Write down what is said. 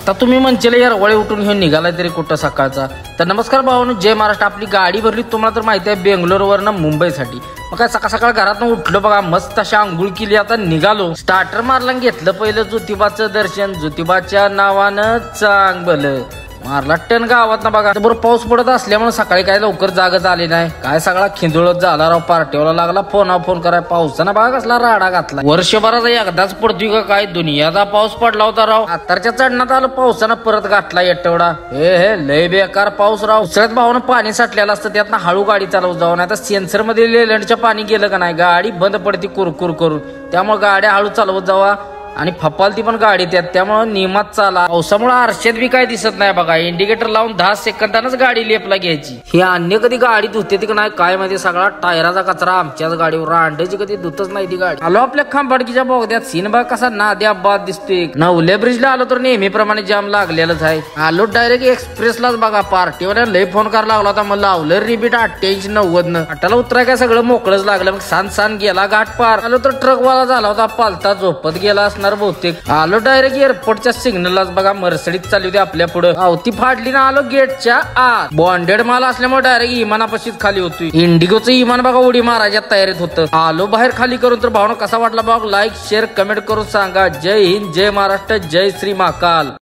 आता तुम्ही म्हणशील यार वळे उठून घेऊन निघालाय तरी कुठं सकाळचा. तर नमस्कार भावांनो, जय महाराष्ट्र. आपली गाडी भरली तुम्हाला तर माहिती आहे बेंगलोरवरनं मुंबईसाठी. मग काय सकाळ सकाळ घरातून उठलो बघा, मस्त अशा आंघोळ केली, आता निघालो. स्टार्टर मारला, घेतलं पहिलं ज्योतिबाचं दर्शन. ज्योतिबाच्या नावानं चांग भलं मारला टन गावात ना बघा. बरोबर पाऊस पडत असल्यामुळे सकाळी काय लवकर जागच आली नाही. काय सगळा खिंदुळत झाला राव. पार्टीला लागला फोन कराय. पावसानं बघा कसला राडा घातला. वर्षभराचा एकदाच पडतोय का काय, दुनियाचा पाऊस पडला होता राव. आताच्या चढणात आलं पावसानं परत गाठला एवढा. हे लय बेकार पाऊस राव. सगळ्यात भावानं पाणी साठलेलं असतं, त्यातनं हळू गाडी चालवत जाऊ. नाही तर सेन्सर मध्ये लेलंडच्या पाणी गेलं का नाही गाडी बंद पडते कुरकुर करून. त्यामुळे गाड्या हळू चालवत जावा आणि फपालती पण गाडी त्यामुळे नियमात चाला. पावसामुळे आरशात बी काय दिसत नाही बघा. इंडिकेटर लावून 10 सेकंदानच गाडी लेपला घ्यायची. हे अन्य कधी गाडी धुते ती नाही काय माहिती. सगळा टायराचा कचरा आमच्याच गाडीवर. रांडेची कधी धुतच नाही ती गाडी. आलो आपल्या खांबाडकीच्या बोगद्यात. सीन बघा कसा नाद्या बाद दिसतोय. नवल्या ब्रिजला आलो तर नेहमीप्रमाणे जाम लागलेलंच आहे. आलो डायरेक्ट एक्सप्रेसलाच बघा. पार्टीवर लय फोन करायला लागला होता. मग लावलं रिपीट 88-90 अटाला उतराय काय सगळं मोकळंच लागलं. मग सान गेला घाट पार. आलो तर ट्रकवाला झाला होता पालता, झोपत गेला असणार बहुतेक. आलो डायरेक्ट एअरपोर्टच्या सिग्नललाच बघा. मर्सिडीज चालली होती आपल्या पुढे. ती फाडली ना आलो गेटच्या आत. बॉन्डेड माल असल्यामुळे डायरेक्ट इमानापाशीच खाली होती. इंडिगोचं इमान बघा उडी मारायच्या तयारीत होतं. आलो बाहेर खाली करून. तर भावना कसा वाटला बघ, लाईक शेअर कमेंट करून सांगा. जय हिंद, जय महाराष्ट्र, जय श्री महाकाल.